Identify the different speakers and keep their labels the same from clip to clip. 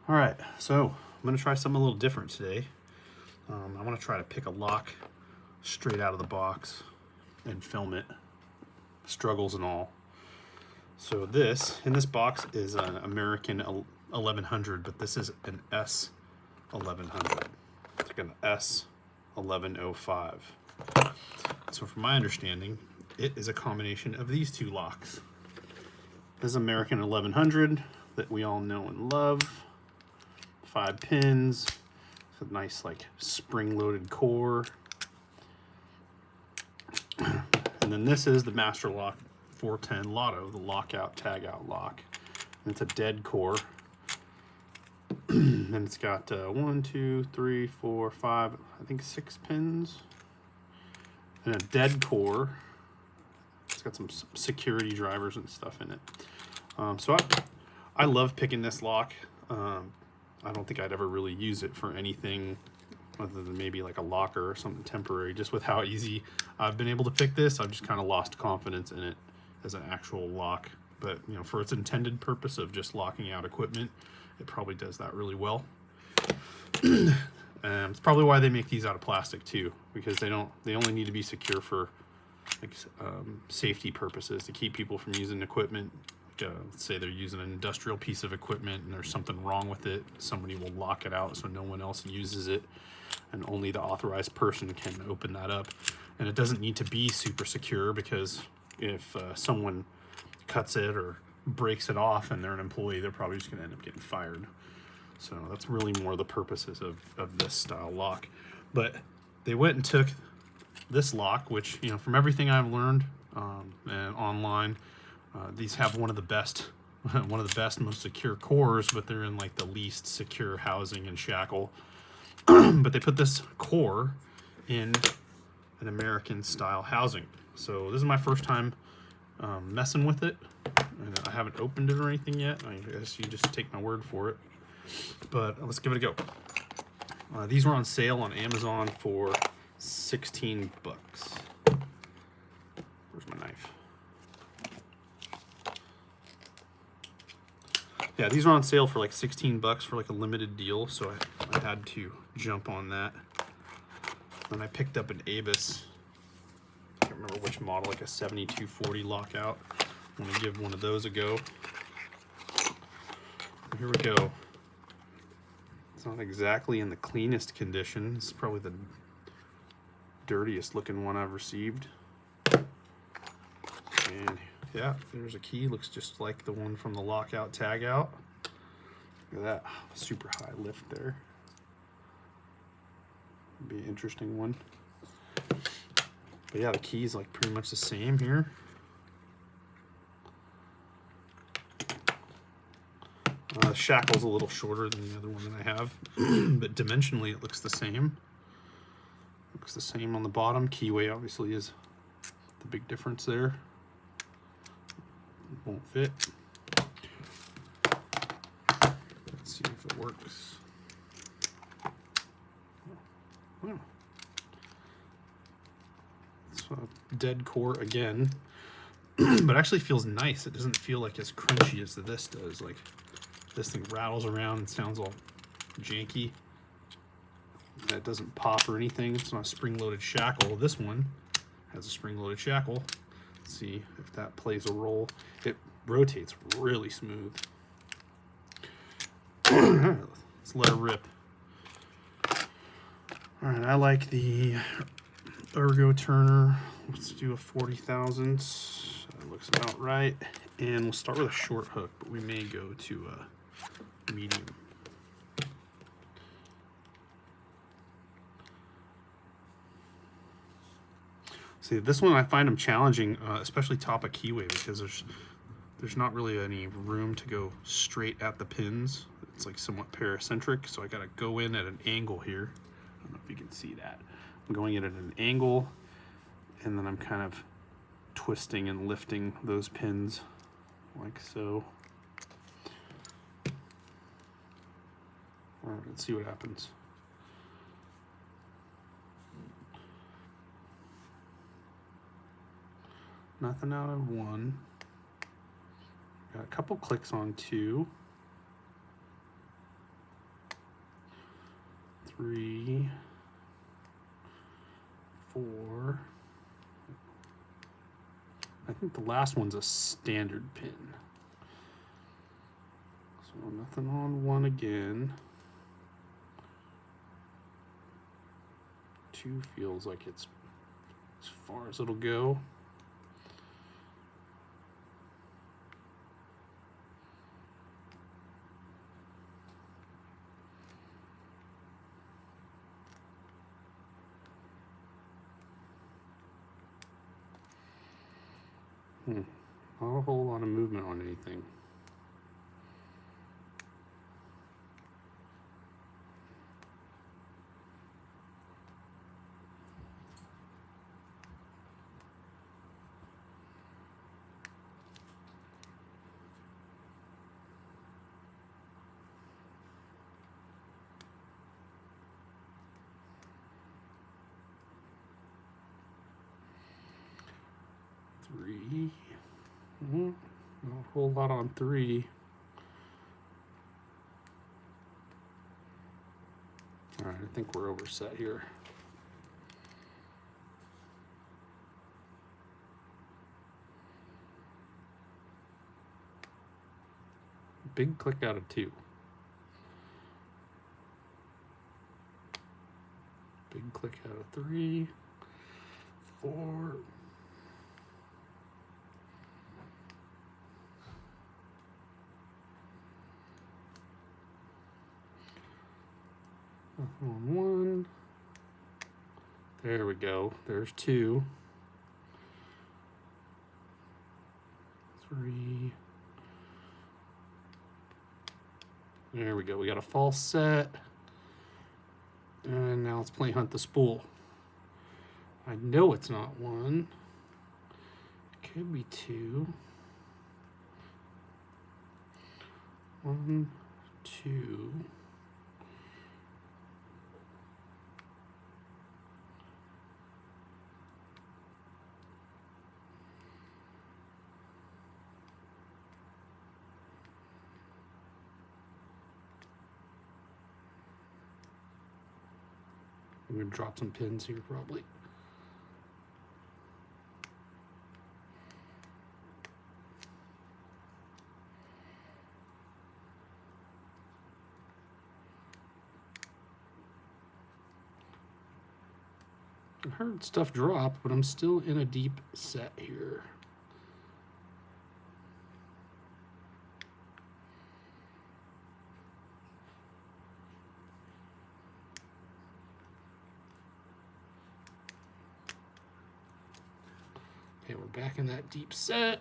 Speaker 1: All right, so I'm gonna try something a little different today. I want to try to pick a lock straight out of the box and film it, struggles and all. So in this box is an American 1100, but this is an S1100. It's like an S1105. So from my understanding, it is a combination of these two locks. This is American 1100 that we all know and love. 5 pins, it's a nice like spring-loaded core. And then this is the Masterlock 410 LOTO, the lockout tagout lock. And it's a dead core. And it's got 1, 2, 3, 4, 5, I think 6 pins. And a dead core. It's got some security drivers and stuff in it. So I love picking this lock. I don't think I'd ever really use it for anything other than maybe like a locker or something temporary. Just with how easy I've been able to pick this, I've just kind of lost confidence in it as an actual lock. But you know, for its intended purpose of just locking out equipment, it probably does that really well. It's probably why they make these out of plastic too, because they only need to be secure for like safety purposes, to keep people from using equipment. Let's say they're using an industrial piece of equipment and there's something wrong with it, somebody will lock it out so no one else uses it, and only the authorized person can open that up. And it doesn't need to be super secure, because if someone cuts it or breaks it off and they're an employee, they're probably just going to end up getting fired. So that's really more the purposes of this style lock. But they went and took this lock, which, you know, from everything I've learned and online, these have one of the best, most secure cores, but they're in like the least secure housing and shackle. But they put this core in an American style housing. So this is my first time messing with it. And I haven't opened it or anything yet. I guess you just take my word for it. But let's give it a go. These were on sale on Amazon for 16 bucks. Where's my knife? Yeah, these were on sale for like 16 bucks for like a limited deal, so I had to jump on that. Then I picked up an Abus, I can't remember which model, like a 7240 lockout. I'm gonna give one of those a go. Here we go. It's not exactly in the cleanest condition. It's probably the dirtiest looking one I've received. And yeah, there's a key. Looks just like the one from the lockout tagout. Look at that, super high lift there. Be an interesting one. But yeah, the key's like pretty much the same here. The shackle's a little shorter than the other one that I have, but dimensionally it looks the same. Looks the same on the bottom. Keyway obviously is the big difference there. Won't fit. Let's see if it works. Oh. It's a dead core again, but actually feels nice. It doesn't feel like as crunchy as this does. Like this thing rattles around and sounds all janky. That doesn't pop or anything. It's not a spring-loaded shackle. This one has a spring-loaded shackle. See if that plays a role. It rotates really smooth. Let's let it rip. All right, I like the ergo turner. Let's do a 40 thousandths. That looks about right. And we'll start with a short hook, but we may go to a medium. See, this one I find them challenging, especially top of keyway, because there's not really any room to go straight at the pins. It's like somewhat paracentric, so I gotta go in at an angle here. I don't know if you can see that. I'm going in at an angle, and then I'm kind of twisting and lifting those pins like so. All right, let's see what happens. Nothing out of 1. Got a couple clicks on 2. 3, 4. I think the last one's a standard pin. So nothing on 1 again. 2 feels like it's as far as it'll go. Not a whole lot of movement on anything. Three. Not a whole lot on 3. All right, I think we're overset here. Big click out of 2. Big click out of 3, 4. On 1. There we go. There's 2. 3. There we go. We got a false set. And now let's play hunt the spool. I know it's not 1. It could be 2. 1, 2. I'm going to drop some pins here probably. I heard stuff drop, but I'm still in a deep set here. Okay, we're back in that deep set.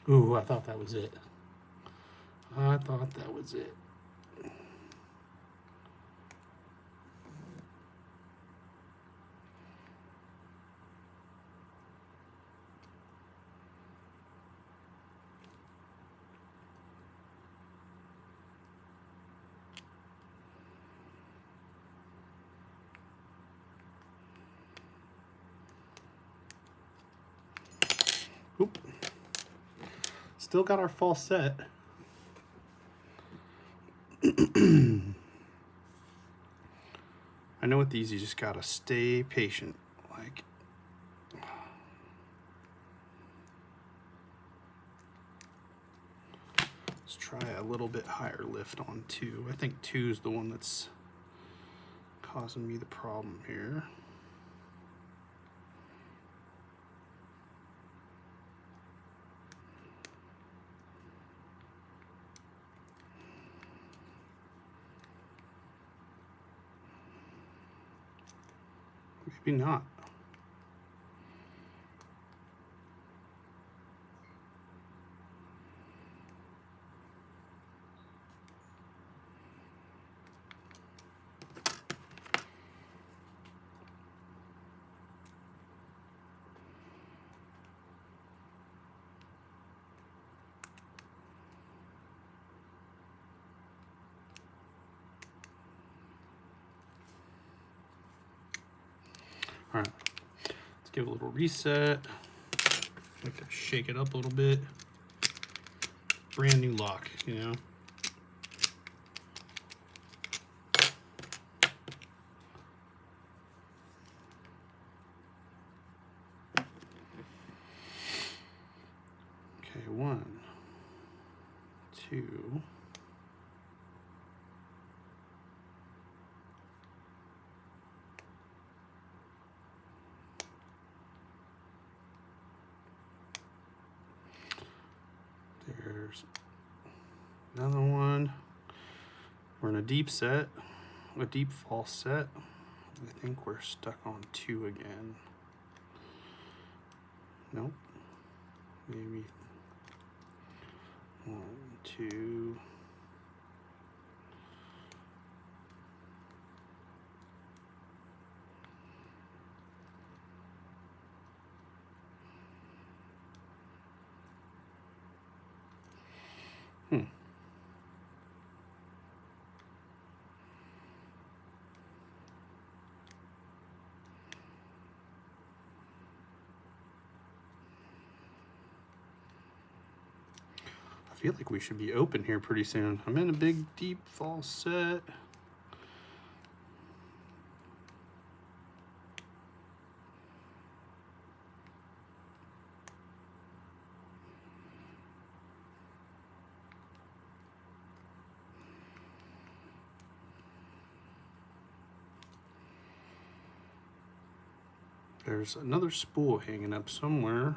Speaker 1: Ooh, I thought that was it. I thought that was it. Oop. Still got our false set. I know with these you just gotta stay patient. Like, let's try a little bit higher lift on 2. I think 2 is the one that's causing me the problem here. Maybe not. give it a little reset. Like to shake it up a little bit. Brand new lock, you know. Okay, 1, 2. There's another one. We're in a deep set, a deep false set. I think we're stuck on 2 again. Nope. Maybe 1, 2. I feel like we should be open here pretty soon. I'm in a big, deep false set. There's another spool hanging up somewhere.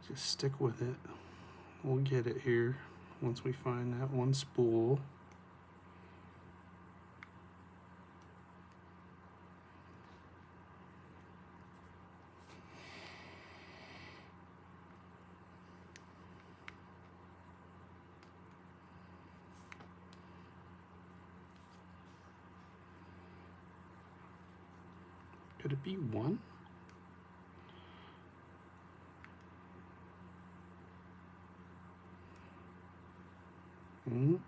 Speaker 1: Just stick with it. We'll get it here once we find that one spool. Could it be 1?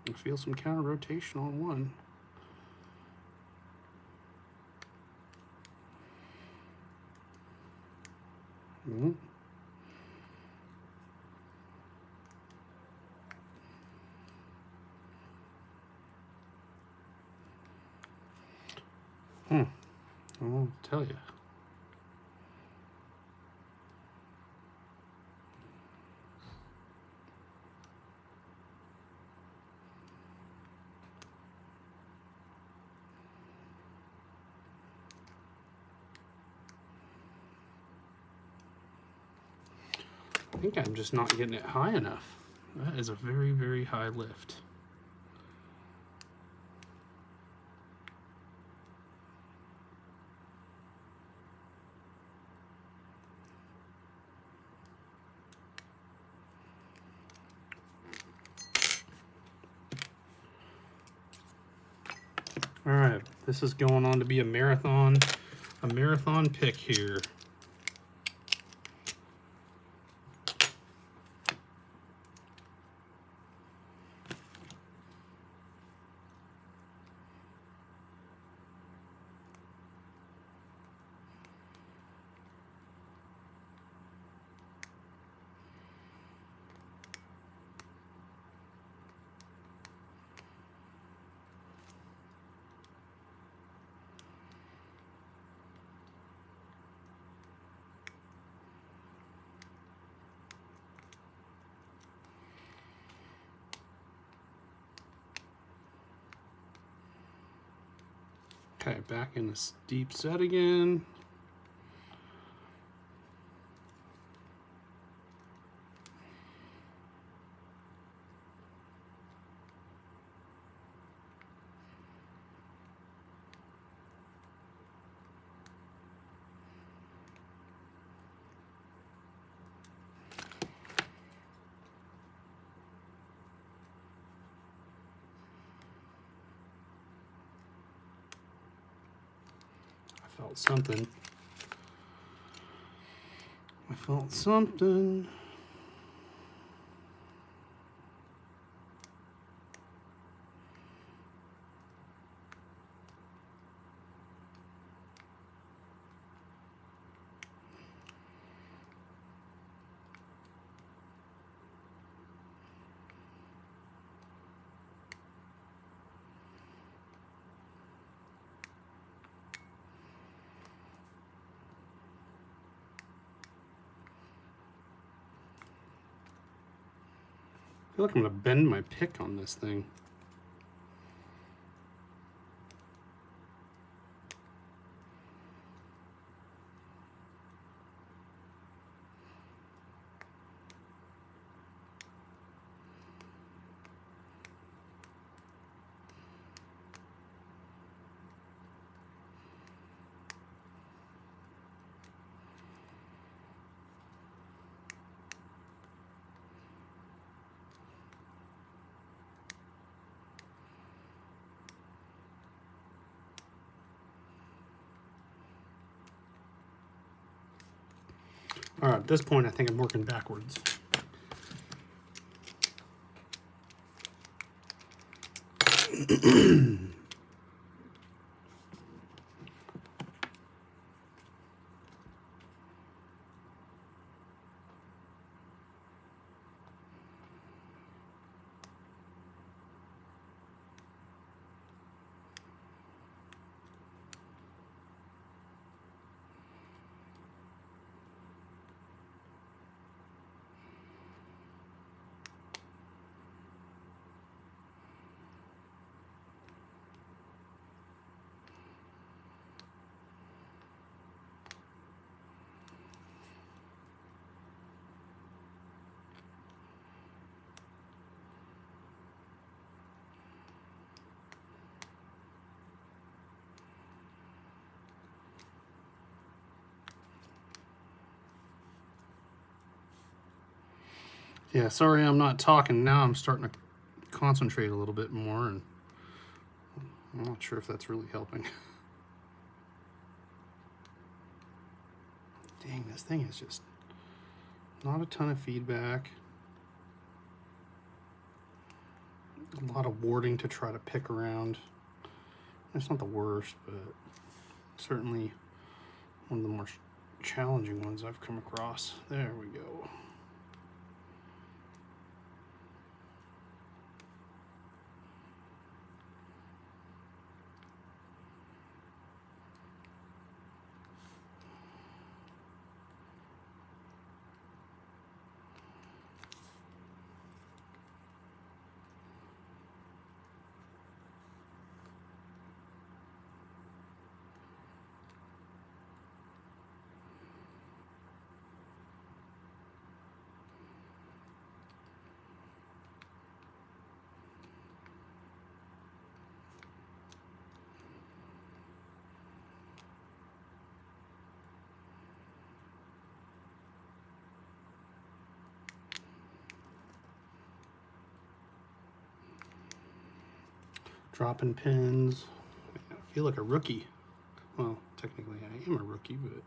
Speaker 1: I feel some counter rotation on 1. I won't tell you. I think I'm just not getting it high enough. That is a very, very high lift. All right, this is going on to be a marathon pick here. Okay, back in this deep set again. felt something. I felt something. I feel like I'm gonna bend my pick on this thing. All right, at this point, I think I'm working backwards. Yeah, sorry I'm not talking now. I'm starting to concentrate a little bit more, and I'm not sure if that's really helping. Dang, this thing is just not a ton of feedback. A lot of warding to try to pick around. It's not the worst, but certainly one of the more challenging ones I've come across. There we go. Dropping pins. I feel like a rookie. Well, technically I am a rookie, but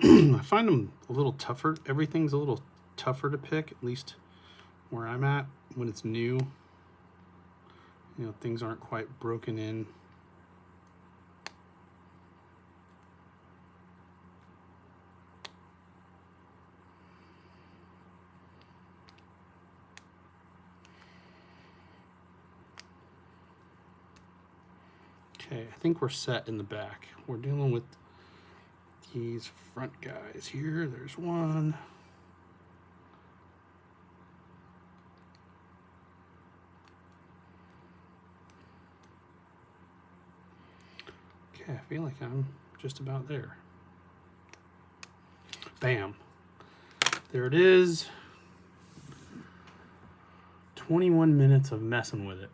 Speaker 1: I find them a little tougher. Everything's a little tougher to pick, at least where I'm at when it's new. You know, things aren't quite broken in. Okay, I think we're set in the back. We're dealing with these front guys here. There's one. Okay, I feel like I'm just about there. Bam. There it is. 21 minutes of messing with it.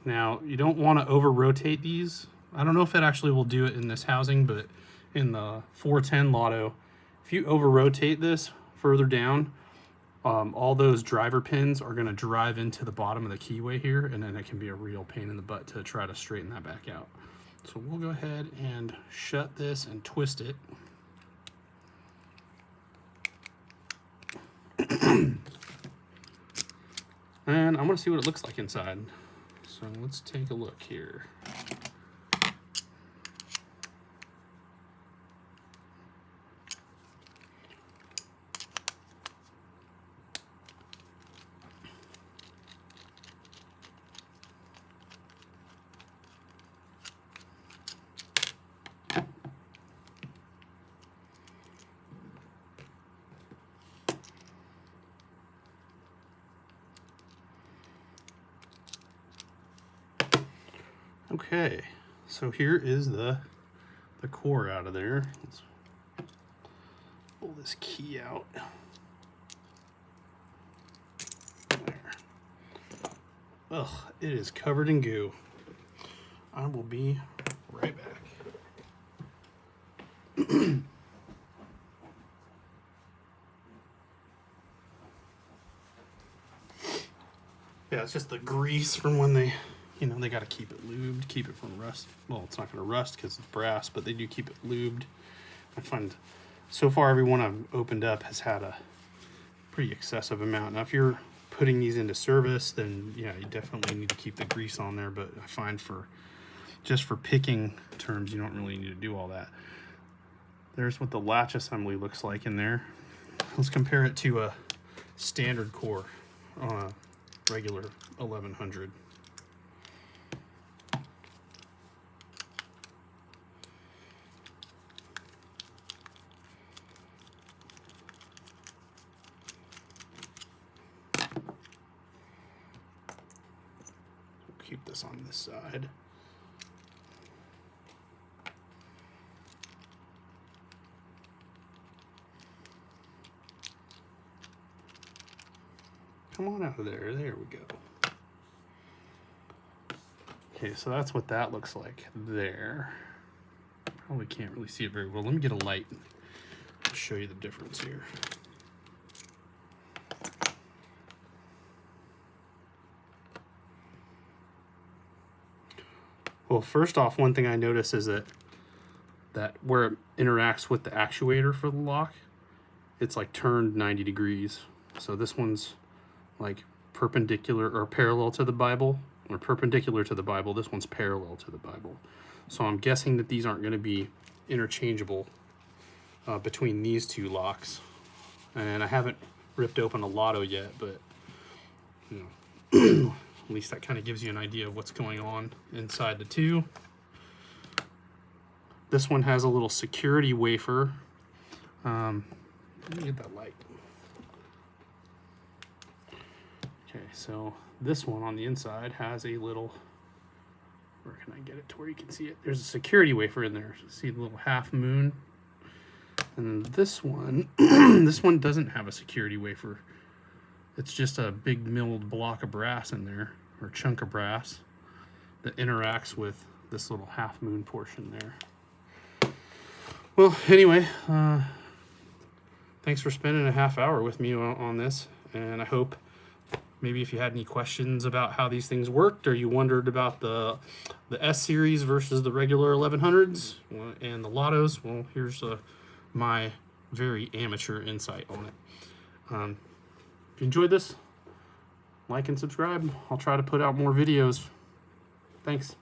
Speaker 1: Now, you don't want to over-rotate these. I don't know if it actually will do it in this housing, but in the 410 LOTO, if you over-rotate this further down, all those driver pins are going to drive into the bottom of the keyway here, and then it can be a real pain in the butt to try to straighten that back out. So we'll go ahead and shut this and twist it. And I want to see what it looks like inside. So let's take a look here. Okay, so here is the core out of there. Let's pull this key out. There. Ugh, it is covered in goo. I will be right back. Yeah, it's just the grease from when they, you know, they got to keep it lubed, keep it from rust. Well, it's not going to rust because it's brass, but they do keep it lubed. I find so far everyone I've opened up has had a pretty excessive amount. Now, if you're putting these into service, then yeah, you definitely need to keep the grease on there. But I find just for picking terms, you don't really need to do all that. There's what the latch assembly looks like in there. Let's compare it to a standard core on a regular 1100. Keep this on this side. Come on out of there. There we go. Okay, so that's what that looks like there. Probably can't really see it very well. Let me get a light and show you the difference here. Well, first off, one thing I notice is that where it interacts with the actuator for the lock, it's like turned 90 degrees. So this one's like perpendicular or parallel to the Bible, or perpendicular to the Bible. This one's parallel to the Bible. So I'm guessing that these aren't going to be interchangeable between these two locks. And I haven't ripped open a LOTO yet, but you know, at least that kind of gives you an idea of what's going on inside the two. This one has a little security wafer. Let me get that light. Okay, so this one on the inside has a little, where can I get it to where you can see it? There's a security wafer in there. See the little half moon? And this one, this one doesn't have a security wafer. It's just a big milled block of brass in there, or chunk of brass, that interacts with this little half moon portion there. Well, anyway, thanks for spending a half hour with me on this, and I hope maybe if you had any questions about how these things worked, or you wondered about the S series versus the regular 1100s and the LOTOs, well, here's my very amateur insight on it. If you enjoyed this, like and subscribe. I'll try to put out more videos. Thanks.